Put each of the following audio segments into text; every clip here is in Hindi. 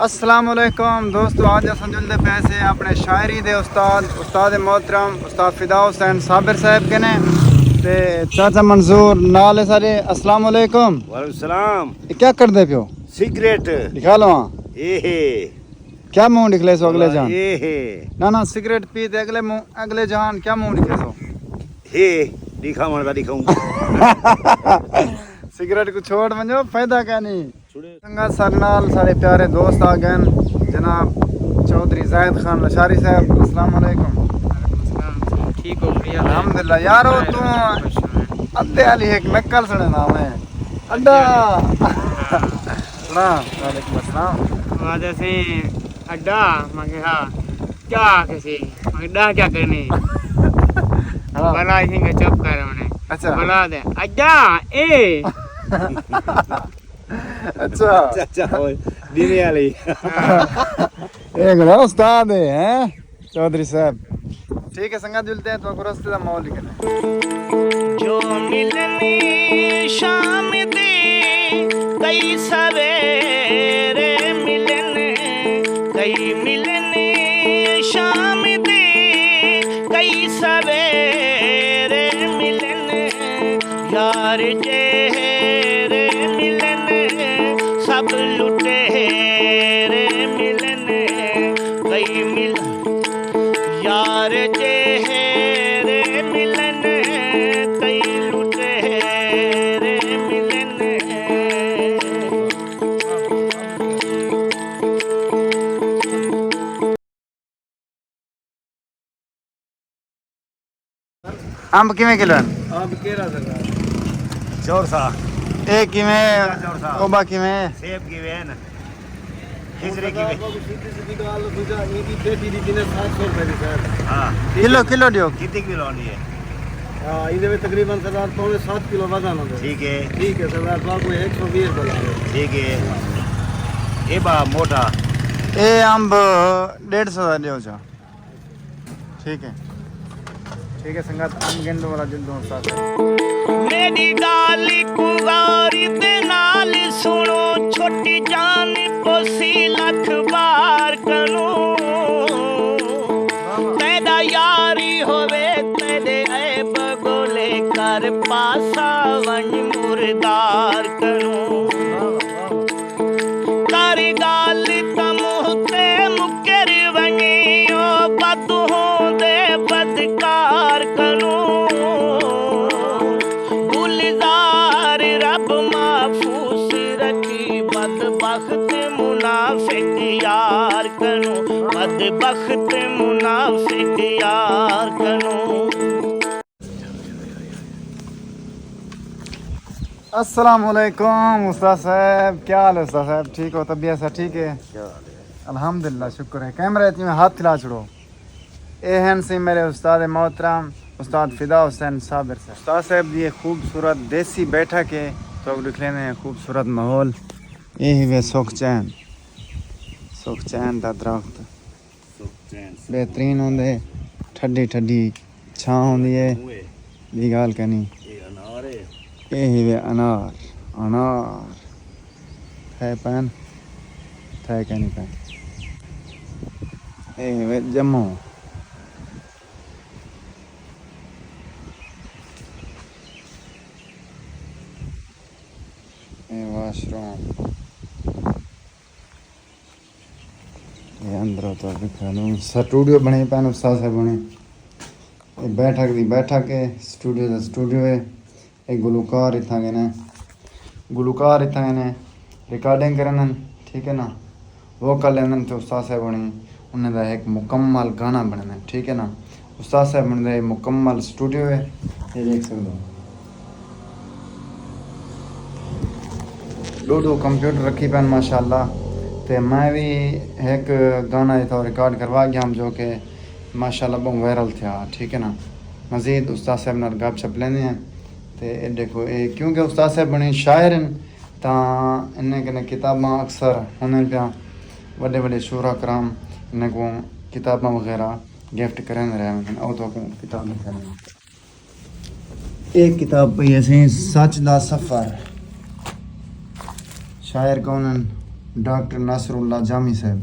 अस्सलाम वालेकुम दोस्तों, आज असन जुलदे पैसे अपने शायरी दे उस्ताद मोहतरम उस्ताद फिदा हुसैन साबिर साहब के ने ते चाचा मंजूर नाल सारे। अस्सलाम वालेकुम। वालेकुम सलाम। क्या कर दे पियो? सिगरेट दिखा लो ए क्या मुंह निकले सो अगले जान? ए ना सिगरेट पी ते अगले मुंह अगले जान क्या मुंह निकले सो? हे दिखा मनदा दिखाऊं सिगरेट को छोड़ वञो, फायदा क्या नहीं। संगत सारे नाल सारे प्यारे दोस्त आ गए जनाब चौधरी जाहिद खान लशारी साहब। अस्सलाम वालेकुम। ठीक हो बढ़िया अल्हम्दुलिल्लाह यारो तू अद्दे वाली एक नक्कल सड़े नाम है अड्डा ना। वालेकुम अस्सलाम। आज ऐसे अड्डा मगे हाँ क्या कैसे अड्डा क्या करने हाँ। बला सिंह चुप कर उन्हें अच्छा बला दे अड्डा ए अच्छा चाचा ओए दीने वाली एक बड़ा उस्ताद है हैं चौधरी साहब। ठीक है संगत जुलते हैं तो रस्ते का माहौल निकले जो मिलनी शाम दे कई सवेरे मिलने कई मिलने शाम दे कई सवेरे मिलने यार चेहरे मिलने सब लुटेरे मिलने कई मिल यार चेहरे मिलने कई लुटेरे मिलने अंब किवें किलो है? अब केरा सका चौरसा ए किवें चौरसा ओबा किवें सेब की वेन खिचड़ी की वेन हां किलो किलो दियो। कितनी किलो आनी है? इनमें तकरीबन सरदार पौने 7 किलो वजन होगा। ठीक है सरदार साहब को 120 बोला है। ठीक है ये बा मोटा ए अंब 150 का दियो जा। ठीक है संगत अंब गेंदो वाला जुलदो साथ मेरी गाल कुवारी दे नाल सुनो छोटी जान कोसी लख बार कनो तेरा यारी होवे तेरे ऐब बोले कर पासा वन मुर्दार कनो कर गाल तमुहते मुकर वनियो बद होंदे बदकार कनो गुलजार रब माफूस रखी बदबख्त मुनाफिक यार कनो बदबख्त मुनाफिक यार कनो। अस्सलाम वालेकुम उस्ताद साहब। क्या हाल है उस्ताद साहब? ठीक हो? तबीयत सब ठीक है? अल्हम्दुलिल्लाह शुक्र है। कैमरा इतनी में हाथ खिला छोड़ो। एहन से मेरे उस्ताद मोहतरम उस्ताद फिदा हुसैन साबिर साहब। उस्ताद साहब ये खूबसूरत देसी बैठक है तो अब लिख लेने खूबसूरत माहौल यही वे सुख चैन दा दरख्त बेहतरीन होंगे ठंडी ठंडी छां होंदी है दी गल कहनी यही वे अनार है पैन थे कहनी पैन यही वे जम्मू वाशरूम ये अंदर तो स्टूडियो बने पैन उस्ताद साहब बने बैठक दी बैठक है स्टूडियो का स्टूडियो है। एक गुलकार इतना गए ने रिकॉर्डिंग करन ठीक है ना वो कर लेना तो उस्ताद साहब बने उन्हें एक मुकम्मल गाना बनना ठीक है ना। उस्ताद साहब बने मुकम्मल स्टूडियो है ये देख सकते हो। दो कंप्यूटर रखी पैन माशाल्लाह ते मैं भी एक गाना इतना रिकॉर्ड करवा गया हम जो कि माशाल्लाह बहुत वायरल था ठीक है ना। मज़ीद उस्ताद साहब नाल गप शप लेने हैं ते देखो ये क्योंकि उस्ताद साहब बने शायर हैं तो इन्हें कने किताबां अक्सर होने पिया वड्डे वड्डे शूरा कराम इन्हें को किताबां वगैरह गिफ्ट करन रहे हैं और तो किताब लिखन एक किताब पई असें सच दा सफ़र शायर कौन डॉक्टर नासरुल्लाह जामी साहब,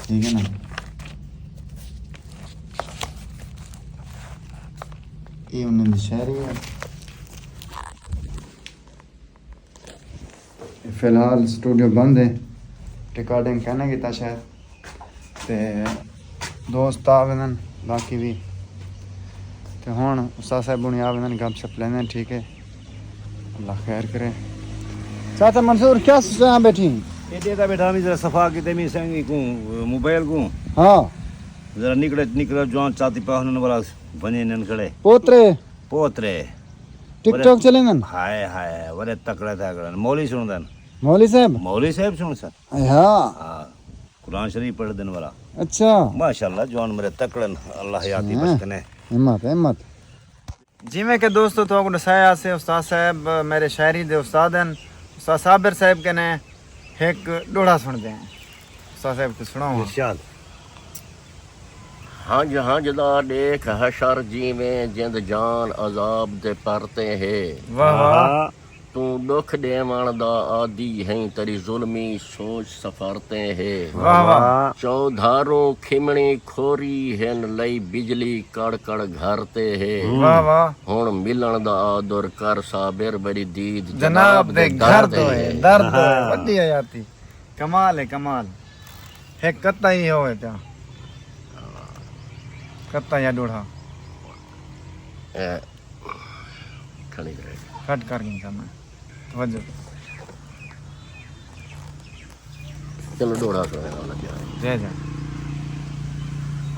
ठीक है ना। ये उन्होंने शायरी है। फिलहाल स्टूडियो बंद है, रिकॉर्डिंग कहने की था शायद, ते दोस्त आवेदन बाकी भी, तो हुण उस्ताद साहब हुण आवेदन गपशप लेने, ठीक है, अल्लाह खैर करे। चाचा मंसूर क्या यहाँ बैठी? ये देता बैठा मैं जरा सफा की तेमी संगी को मोबाइल को हाँ जरा निकले जवान चाती पाहन वाला बने नन खड़े पोतरे पोतरे टिकटॉक चले न। हाय हाय वरे तकड़ा था गड़न मौली सुनदन मौली साहब सुन सर हाँ हाँ कुरान शरीफ पढ़ दिन वाला अच्छा माशाल्लाह जवान मेरे तकड़न अल्लाह याती बस कने हिम्मत हिम्मत। जिमें के दोस्तों तो को दसाया से उस्ताद साहब मेरे शायरी दे उस्ताद हैं, उस्ताद साबिर साहब के ने एक डोड़ा सुन दे उस्ताद साहब को सुनाओ। इरशाद हाँ जहाँ जदा देख हशर जी में जिंद जान अजाब दे परते है। वाह वाह तू दुख देवण दा आदि है तेरी जुल्मी सोच सफरते है। वाह वाह चौधारो खिमणी खोरी हिन लई बिजली कड़ कड़ घरते है। वाह वाह हुण मिलन दा आदर कर साबिर बड़ी दीद जनाब दे घर दो है दर्द वड्डी आयाती कमाल है कमाल है कत्ता ही होए त्या कत्ता या डोड़ा खड़ी रहे कट कर गई मैं तवज्जो चलो डोड़ा सुने वाला जय जय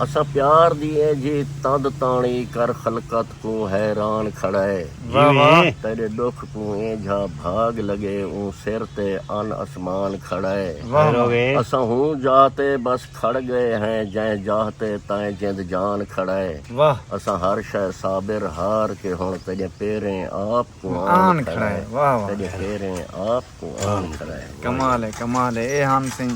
असा प्यार दिए जी तद ताणी कर खलकत को हैरान खड़े। वाह वाह तेरे दुख को झा भाग लगे ऊ सिर ते अन आसमान खड़े। वाह वाह असा हूँ जाते बस खड़ गए हैं जय जाते ताए जिंद जान खड़े। वाह असा हर शय साबिर हार के हुण तेरे पेरें आप को आन खड़ा है। वाह वाह तेरे पेरें आप को आन खड़े। कमाल है ए हम सिंह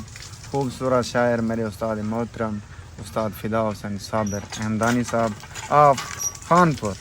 खूबसूरत शायर मेरे उस्ताद मोहतरम उस्ताद फिदा हुसैन साबिर अहमदानी साहब आप खानपुर